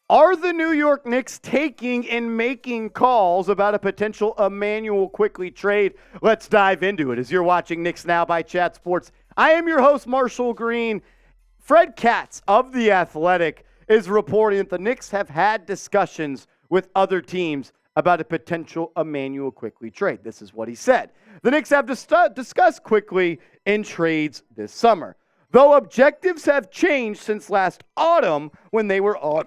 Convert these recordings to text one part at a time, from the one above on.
Are the New York Knicks taking and making calls about a potential Immanuel Quickley trade? Let's dive into it as you're watching Knicks Now by Chat Sports. I am your host, Marshall Green. Fred Katz of The Athletic is reporting that the Knicks have had discussions with other teams about a potential Immanuel Quickley trade. This is what he said. The Knicks have discussed Quickley in trades this summer, though objectives have changed since last autumn when they were on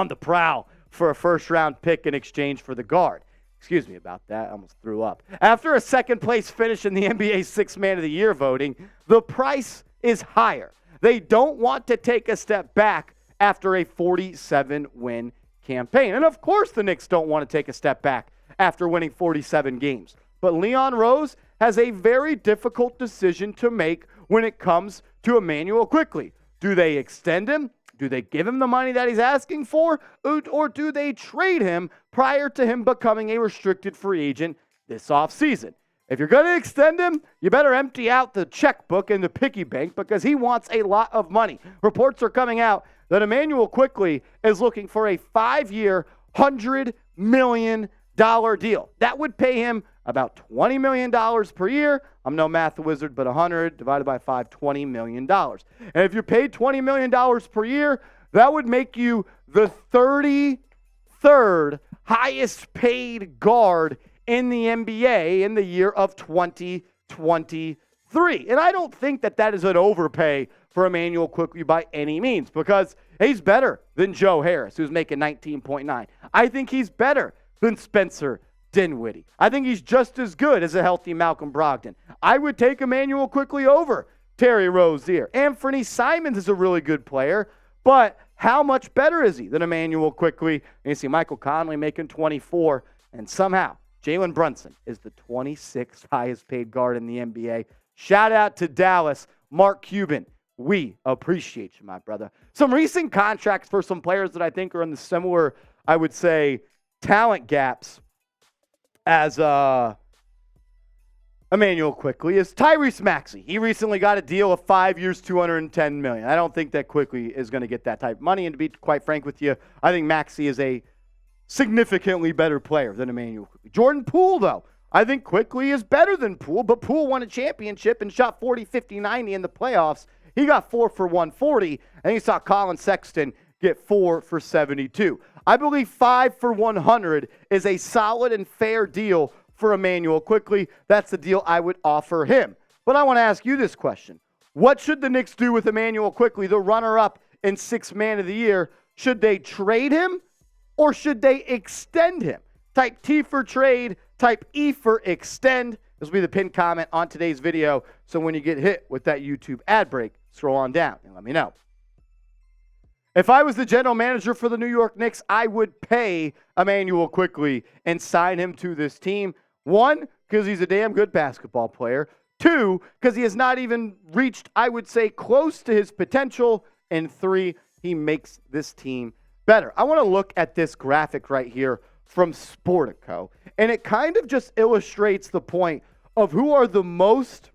the prowl for a first-round pick in exchange for the guard. Excuse me about that. I almost threw up. After a second-place finish in the NBA's Sixth Man of the Year voting, the price is higher. They don't want to take a step back after a 47-win campaign. And, of course, the Knicks don't want to take a step back after winning 47 games. But Leon Rose has a very difficult decision to make when it comes to Immanuel Quickley. Do they extend him? Do they give him the money that he's asking for, or do they trade him prior to him becoming a restricted free agent this offseason? If you're going to extend him, you better empty out the checkbook and the piggy bank because he wants a lot of money. Reports are coming out that Immanuel Quickley is looking for a 5-year, $100 million deal. That would pay him about $20 million per year. I'm no math wizard, but 100 divided by 5, $20 million. And if you're paid $20 million per year, that would make you the 33rd highest paid guard in the NBA in the year of 2023. And I don't think that that is an overpay for Immanuel Quickley by any means because he's better than Joe Harris, who's making $19.9. I think he's better than Spencer Dinwiddie. I think he's just as good as a healthy Malcolm Brogdon. I would take Immanuel Quickley over Terry Rozier. Anthony Simons is a really good player, but how much better is he than Immanuel Quickley? And you see Michael Conley making 24, and somehow Jalen Brunson is the 26th highest paid guard in the NBA. Shout out to Dallas, Mark Cuban. We appreciate you, my brother. Some recent contracts for some players that I think are in the similar, I would say, talent gaps as Immanuel Quickley is Tyrese Maxey. He recently got a deal of 5 years, $210 million. I don't think that Quickley is going to get that type of money. And to be quite frank with you, I think Maxey is a significantly better player than Immanuel Quickley. Jordan Poole, though, I think Quickley is better than Poole, but Poole won a championship and shot 40, 50, 90 in the playoffs. He got 4 for 140, and you saw Colin Sexton get 4 for 72. I believe 5 for 100 is a solid and fair deal for Immanuel Quickley. That's the deal I would offer him. But I want to ask you this question. What should the Knicks do with Immanuel Quickley, the runner-up in Sixth Man of the Year? Should they trade him or should they extend him? Type T for trade, type E for extend. This will be the pinned comment on today's video. So when you get hit with that YouTube ad break, scroll on down and let me know. If I was the general manager for the New York Knicks, I would pay Immanuel Quickley and sign him to this team. 1, because he's a damn good basketball player. 2, because he has not even reached, I would say, close to his potential. And 3, he makes this team better. I want to look at this graphic right here from Sportico. And it kind of just illustrates the point of who are the most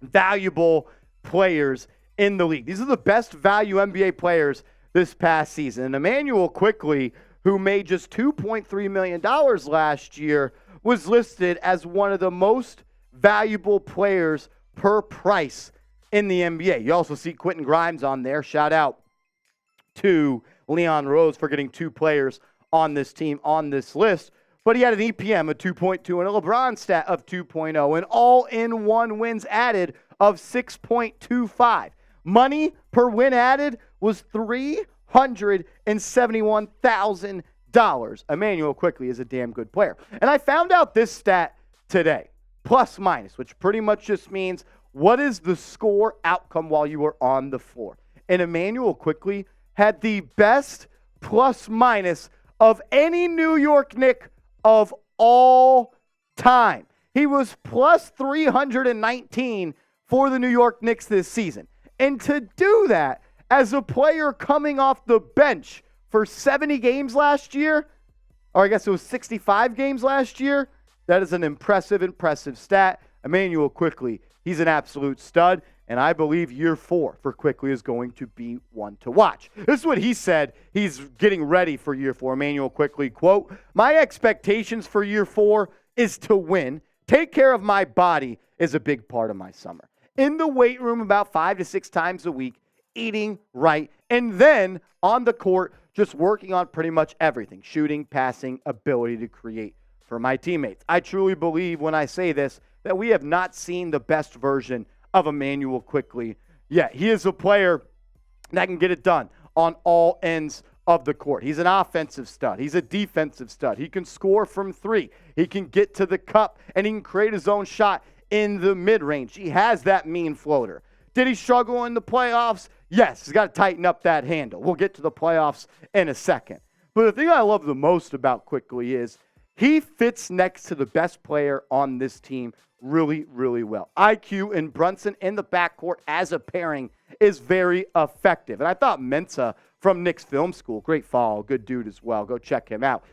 valuable players in the league. These are the best value NBA players this past season. And Immanuel Quickley, who made just $2.3 million last year, was listed as one of the most valuable players per price in the NBA. You also see Quentin Grimes on there. Shout out to Leon Rose for getting 2 players on this team on this list. But he had an EPM of 2.2 and a LeBron stat of 2.0 and all-in-one wins added of 6.25. Money per win added was $371,000. Immanuel Quickley is a damn good player. And I found out this stat today, plus minus, which pretty much just means what is the score outcome while you were on the floor. And Immanuel Quickley had the best plus minus of any New York Knick of all time. He was plus 319 for the New York Knicks this season. And to do that as a player coming off the bench for 70 games last year, or I guess it was 65 games last year, that is an impressive stat. Immanuel Quickley, he's an absolute stud, and I believe year 4 for Quickley is going to be one to watch. This is what he said. He's getting ready for year 4. Immanuel Quickley, quote, "My expectations for year 4 is to win. Take care of my body is a big part of my summer. In the weight room about 5 to 6 times a week, eating right, and then on the court, just working on pretty much everything, shooting, passing, ability to create for my teammates. I truly believe when I say this that we have not seen the best version of Immanuel Quickley yet. He is a player that can get it done on all ends of the court. He's an offensive stud. He's a defensive stud. He can score from 3. He can get to the cup, and he can create his own shot in the mid-range. He has that mean floater. Did he struggle in the playoffs? Yes, he's got to tighten up that handle. We'll get to the playoffs in a second. But the thing I love the most about Quickley is he fits next to the best player on this team really, really well. IQ and Brunson in the backcourt as a pairing is very effective. And I thought Mensa from Knicks Film School, great follow, good dude as well. Go check him out.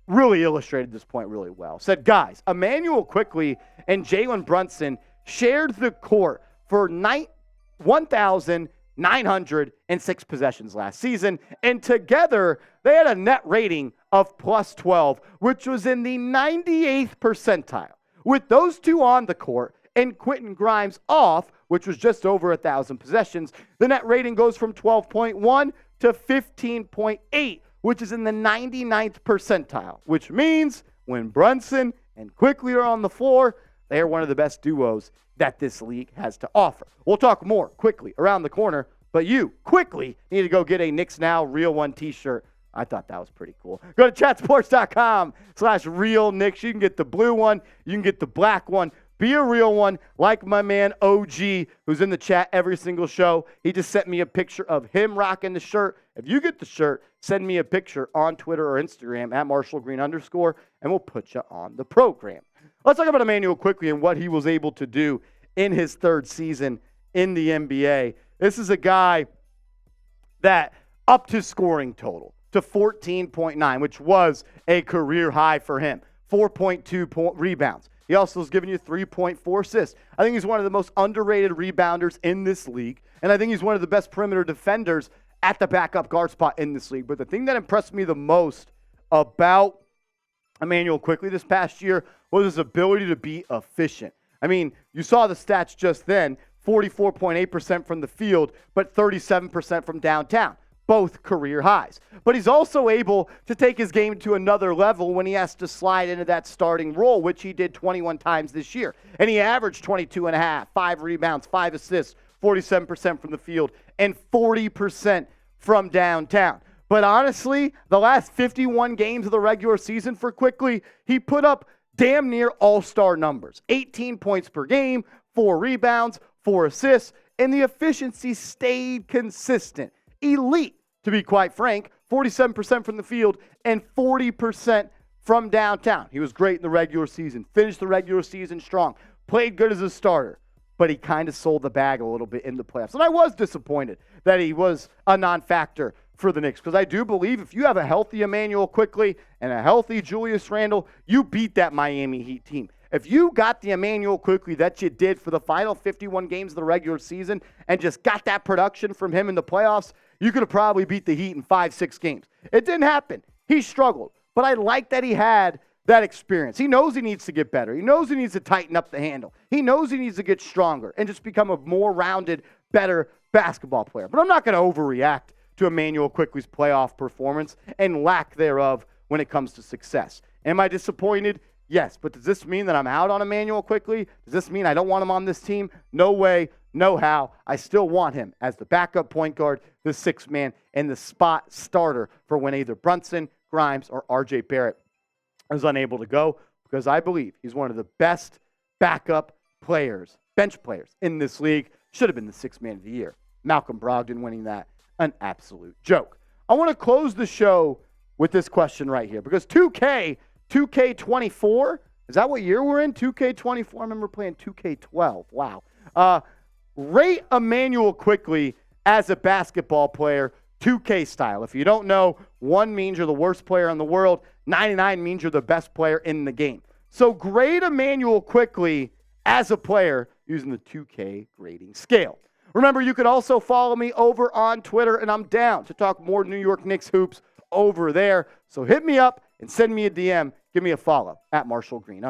Really illustrated this point really well. Said, guys, Immanuel Quickley and Jalen Brunson shared the court for 1,906 possessions last season, and together they had a net rating of plus 12, which was in the 98th percentile. With those two on the court and Quentin Grimes off, which was just over 1,000 possessions, the net rating goes from 12.1 to 15.8, which is in the 99th percentile, which means when Brunson and Quickley are on the floor, they are one of the best duos that this league has to offer. We'll talk more quickly around the corner, but you quickly need to go get a Knicks Now Real One t-shirt. I thought that was pretty cool. Go to chatsports.com/real Knicks. You can get the blue one. You can get the black one. Be a real one like my man OG, who's in the chat every single show. He just sent me a picture of him rocking the shirt. If you get the shirt, send me a picture on Twitter or Instagram at @MarshallGreen_, and we'll put you on the program. Let's talk about Immanuel Quickley and what he was able to do in his 3rd season in the NBA. This is a guy that upped his scoring total to 14.9, which was a career high for him. 4.2 rebounds. He also has given you 3.4 assists. I think he's one of the most underrated rebounders in this league, and I think he's one of the best perimeter defenders at the backup guard spot in this league. But the thing that impressed me the most about Immanuel Quickley this past year was his ability to be efficient. I mean, you saw the stats just then, 44.8% from the field, but 37% from downtown. Both career highs. But he's also able to take his game to another level when he has to slide into that starting role, which he did 21 times this year. And he averaged 22.5, 5 rebounds, 5 assists, 47% from the field, and 40% from downtown. But honestly, the last 51 games of the regular season for Quickley, he put up damn near all-star numbers. 18 points per game, 4 rebounds, 4 assists, and the efficiency stayed consistent. Elite, to be quite frank, 47% from the field and 40% from downtown. He was great in the regular season, finished the regular season strong, played good as a starter, but he kind of sold the bag a little bit in the playoffs. And I was disappointed that he was a non-factor for the Knicks, because I do believe if you have a healthy Immanuel Quickley and a healthy Julius Randle, you beat that Miami Heat team. If you got the Immanuel Quickley that you did for the final 51 games of the regular season and just got that production from him in the playoffs, you could have probably beat the Heat in 5-6 games. It didn't happen. He struggled. But I like that he had that experience. He knows he needs to get better. He knows he needs to tighten up the handle. He knows he needs to get stronger and just become a more rounded, better basketball player. But I'm not going to overreact to Immanuel Quickley's playoff performance and lack thereof when it comes to success. Am I disappointed? Yes, but does this mean that I'm out on Immanuel Quickley? Does this mean I don't want him on this team? No way, no how. I still want him as the backup point guard, the 6th man, and the spot starter for when either Brunson, Grimes, or RJ Barrett is unable to go, because I believe he's one of the best backup players, bench players in this league. Should have been the 6th man of the year. Malcolm Brogdon winning that, an absolute joke. I want to close the show with this question right here, because 2K24, is that what year we're in? 2K24? I remember playing 2K12. Wow. Rate Immanuel Quickley as a basketball player, 2K style. If you don't know, 1 means you're the worst player in the world. 99 means you're the best player in the game. So grade Immanuel Quickley as a player using the 2K grading scale. Remember, you can also follow me over on Twitter, and I'm down to talk more New York Knicks hoops over there. So hit me up and send me a DM. Give me a follow at @MarshallGreen_.